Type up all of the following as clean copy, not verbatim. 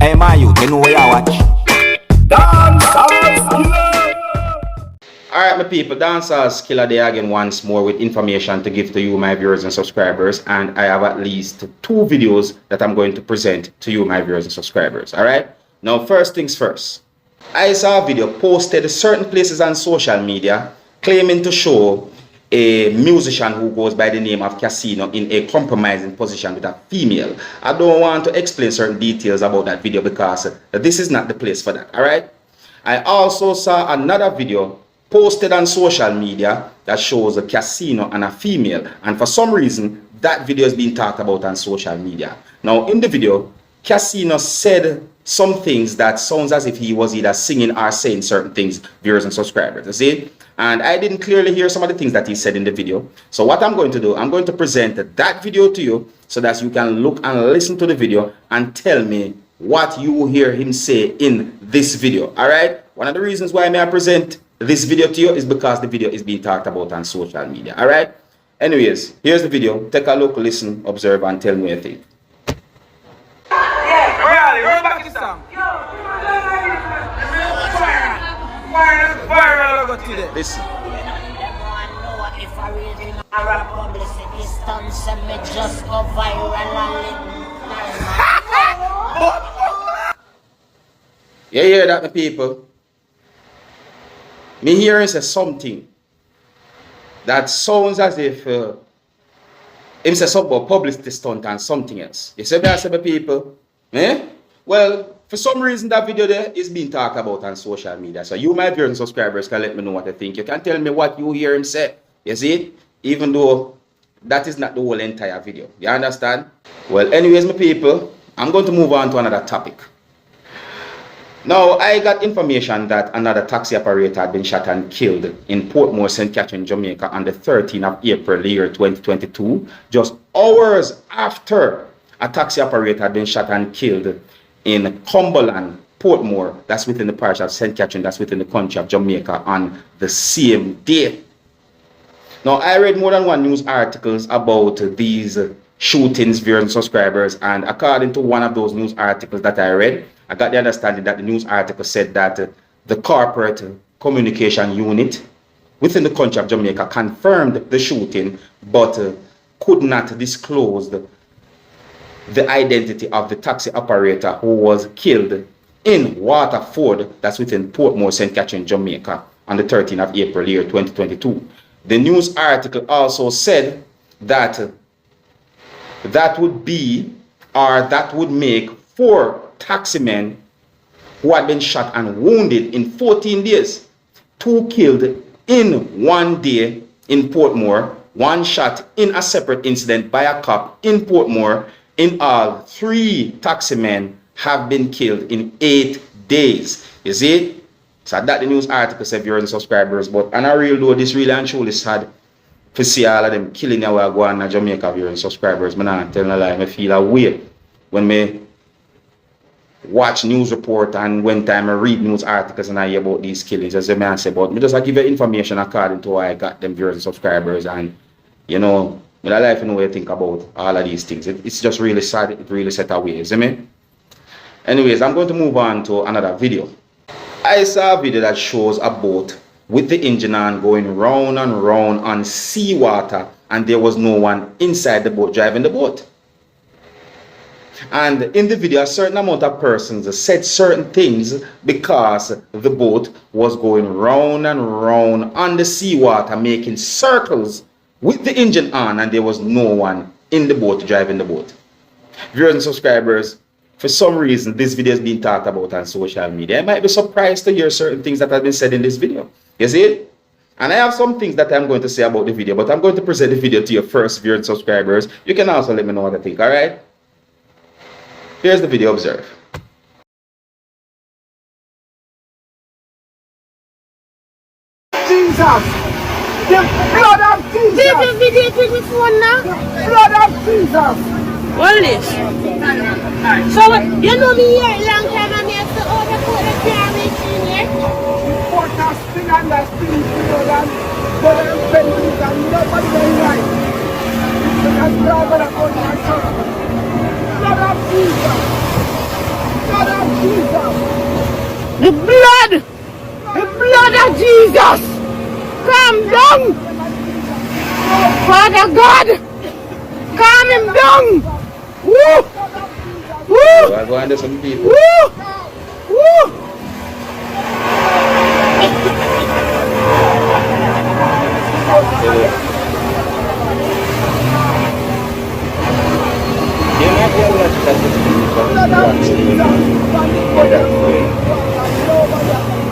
Hey man, you know where you watch. Dancehall Skilla. Alright my people, Dancehall Skilla there again once more with information to give to you my viewers and subscribers, and I have at least 2 videos that I'm going to present to you my viewers and subscribers. Alright, now first things first, I saw a video posted certain places on social media claiming to show a musician who goes by the name of Kaseeno in a compromising position with a female. I don't want to explain certain details about that video because this is not the place for that. Alright, I also saw another video posted on social media that shows a Kaseeno and a female, and for some reason that video is being talked about on social media. Now in the video, Kaseeno said some things that sounds as if he was either singing or saying certain things, viewers and subscribers, you see? And I didn't clearly hear some of the things that he said in the video. So what I'm going to do, I'm going to present that video to you so that you can look and listen to the video and tell me what you hear him say in this video. Alright? One of the reasons why I present this video to you is because the video is being talked about on social media. Alright? Anyways, here's the video. Take a look, listen, observe, and tell me what you think. Listen. You hear that, my people? Me hearing say something that sounds as if him say something about publicity stunt and something else. You see what I say, my people? Eh? Well, for some reason that video there is being talked about on social media. So you, my viewers and subscribers, can let me know what you think. You can tell me what you hear him say. You see? Even though that is not the whole entire video. You understand? Well, anyways, my people, I'm going to move on to another topic. Now, I got information that another taxi operator had been shot and killed in Portmore, St. Catherine, Jamaica on the 13th of April, the year 2022, just hours after a taxi operator had been shot and killed in Cumberland, Portmore, that's within the parish of St. Catherine, that's within the country of Jamaica, on the same day. Now, I read more than one news articles about these shootings, viewers and subscribers, and according to one of those news articles that I read, I got the understanding that the news article said that the corporate communication unit within the country of Jamaica confirmed the shooting, but could not disclose the identity of the taxi operator who was killed in Waterford, that's within Portmore, St. Catherine, Jamaica, on the 13th of April, year 2022. The news article also said that that would make 4 taximen who had been shot and wounded in 14 days. 2 killed in 1 day in Portmore, 1 shot in a separate incident by a cop in Portmore. In all, 3 taximen have been killed in 8 days. You see? So that the news article said, viewers and subscribers, but on a real though, this really and truly sad to see all of them killing our going in Jamaica, viewers and subscribers. I'm not telling a lie, I feel a way when I watch news report and when time I read news articles and I hear about these killings. As the man said, but me just give you information according to how I got them, viewers and subscribers, and you know, in a life, you know what you think about all of these things. It's just really sad. It really set away, see me? Anyways, I'm going to move on to another video. I saw a video that shows a boat with the engine on going round and round on seawater, and there was no one inside the boat driving the boat. And in the video, a certain amount of persons said certain things because the boat was going round and round on the seawater, making circles with the engine on, and there was no one in the boat driving the boat. Viewers and subscribers, for some reason this video is being talked about on social media. I might be surprised to hear certain things that have been said in this video. You see it? And I have some things that I'm going to say about the video, but I'm going to present the video to your first, viewers and subscribers. You can also let me know what you think, alright? Here's the video, observe. Jesus! The blood of Jesus! Take the video to the phone now. The blood of Jesus! What is? So, you know me here a long time and I said, oh, they put the pyramid in here. Put a spin and a spin field and put a pen and nobody will right. Because God will put my son. Blood of Jesus! Blood of Jesus. The blood of Jesus. Calm down. Father God, calm him down. Woo! Woo! I go under some people. Woo! Woo!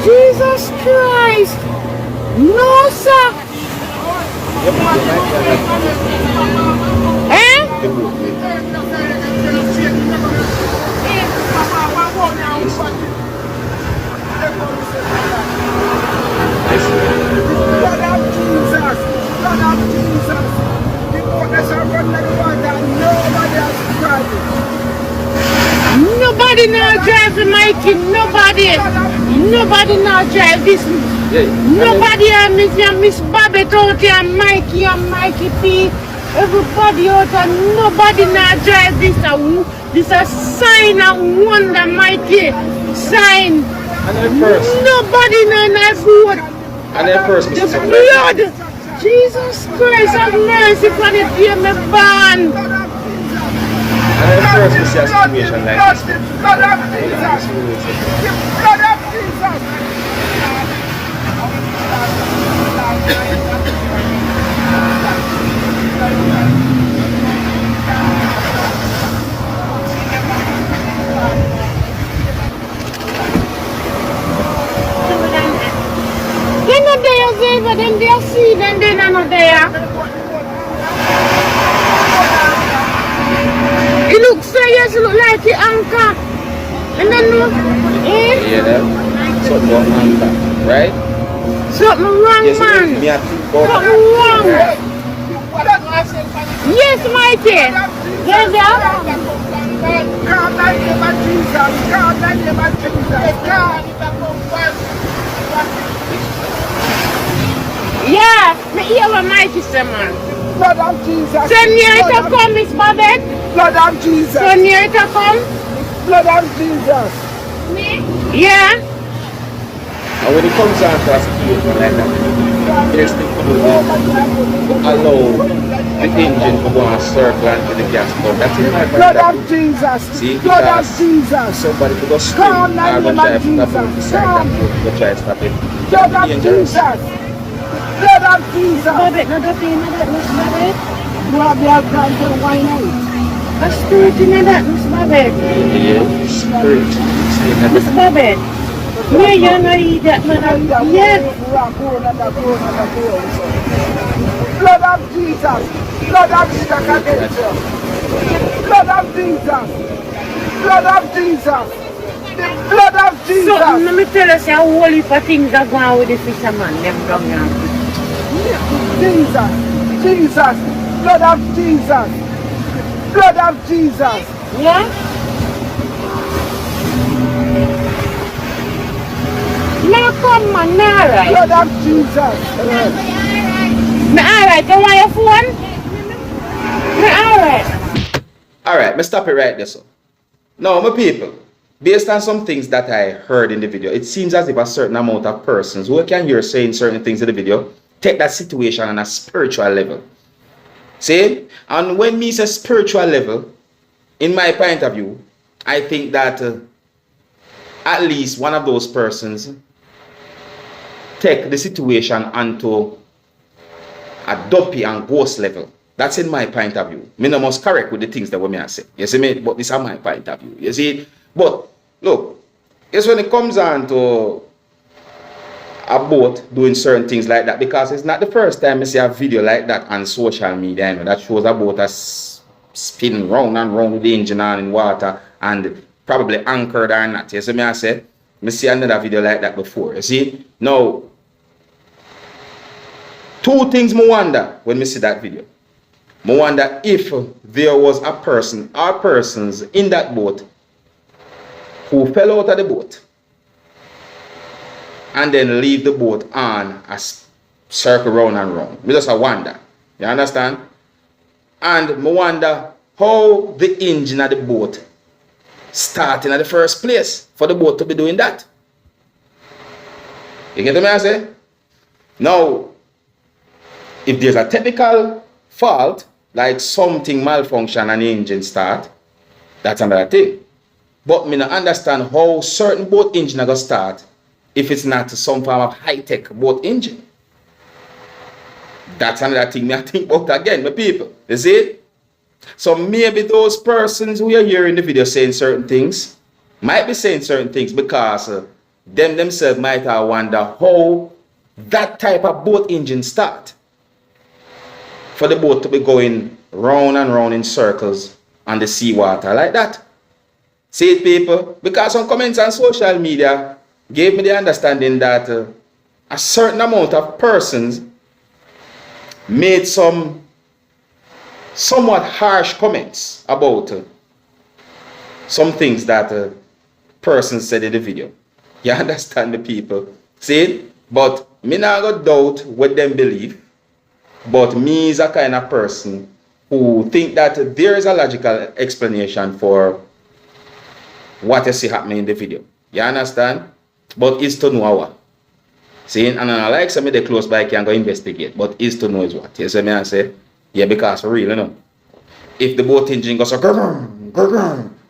Jesus Christ! No, sir! Eh? Blood of Jesus. Blood of Jesus. The boldness of run like water. Nobody has tried it. Nobody now drive the Mikey. Nobody now drive this. Nobody Miss Babette out here, Mikey and Mikey P. Everybody out here, nobody now drive this. This a sign of wonder, Mikey. Sign. And then first. Nobody now food. And then first, The blood. Jesus Christ have mercy for the day me born. And then first, we see a situation like this. Blood of Jesus. Blood of Jesus. They're not there, Zeva, then they are seed and they're not there. It looks serious, look like the anchor. And then, Yeah, that. Something wrong, man, right? something wrong, Yes, man. me I think about Something wrong. Right. Yes, Mikey. There they are. God, thy name of Jesus. God, thy name of Jesus. God. Yeah, me hear what Mikey say, man. Blood of Jesus. So near it to come, Miss Babette. Blood of Jesus. So near it to come. Blood of Jesus. Yeah. And when it comes down to a situation like that, there's the allow the engine to go and circle into the gas pump. That's in my Blood point. of Jesus. See, Blood of because Jesus. somebody could go Come, swim or now, go name try of to stop it Jesus. beside that road, go try to stop it. Blood of Dangerous. Jesus. Blood of Jesus. Babette, no nothing in that, Miss Babette. You have the alcohol for wine out. A spirit in that, Miss Babette. Yeah, spirit. See, that Miss Babette. Where you know eat that, man? Yeah. Blood of Jesus. Blood of Jesus against you. Blood of Jesus. Blood of Jesus. The blood of Jesus. So, let me tell you, say, a whole heap of things are going on with the fisherman, them down here. Jesus. Jesus. Blood of Jesus. Blood of Jesus. Yeah? Now come on, alright. Blood of Jesus. Alright, you want your phone? Alright. Alright, let's stop it right there, so. Now, my people, based on some things that I heard in the video, it seems as if a certain amount of persons who can hear saying certain things in the video take that situation on a spiritual level. See? And when me say spiritual level, in my point of view, I think that at least one of those persons take the situation onto a dopey and ghost level. That's in my point of view. Me no must correct with the things that we I say. You see me? But this is my point of view. You see? But look, it's when it comes on to a boat doing certain things like that, because it's not the first time I see a video like that on social media, you know, that shows a boat that's spinning round and round with the engine on in water and probably anchored or not. You see me? I say, I see another video like that before. You see? Now, two things I wonder when I see that video. I wonder if there was a person or persons in that boat who fell out of the boat and then leave the boat on a circle round and round. I just wonder. You understand? And I wonder how the engine of the boat starting at the first place for the boat to be doing that. You get what I say? Now, if there's a technical fault, like something malfunction and the engine start, that's another thing. But me not understand how certain boat engine are going to start if it's not some form of high-tech boat engine. That's another thing me I think about again, my people. You see it? So maybe those persons who are here in the video saying certain things might be saying certain things because them themselves might have wonder how that type of boat engine start for the boat to be going round and round in circles on the seawater like that. See it, people? Because some comments on social media gave me the understanding that a certain amount of persons made some somewhat harsh comments about some things that persons said in the video. You understand, the people? See it? But me not go doubt what them believe. But me is a kind of person who think that there is a logical explanation for what you see happening in the video. You understand? But it's to know what. See, and I like some of the close by can go investigate, but it's to know is what. You see me I say? Yeah, because for real, you know. If the boat engine goes so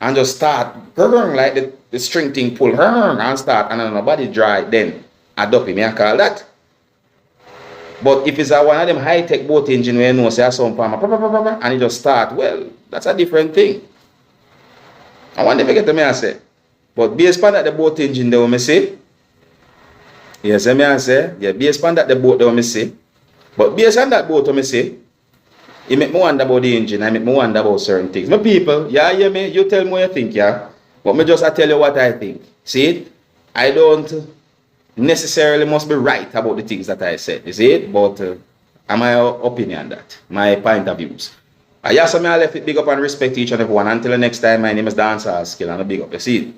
and just start like the string thing pull and start and nobody dry, then I dope me I call that. But if it's a one of them high-tech boat engine where you know say some farmer and it just start, well, that's a different thing. I want to get to me I say. But based on that the boat engine they will me say. Yes, me I say, yeah, based on that the boat they will me say. But based on that boat, I say, it make me wonder about the engine, I make me wonder about certain things. My people, yeah, hear me, you tell me what you think, yeah. But me just I tell you what I think. See it? I don't necessarily must be right about the things that I said. You see it? But my opinion that, my point of views. I just I left it big up and respect each and every one. Until the next time, my name is Dancehall Skilla and a big up. You see it?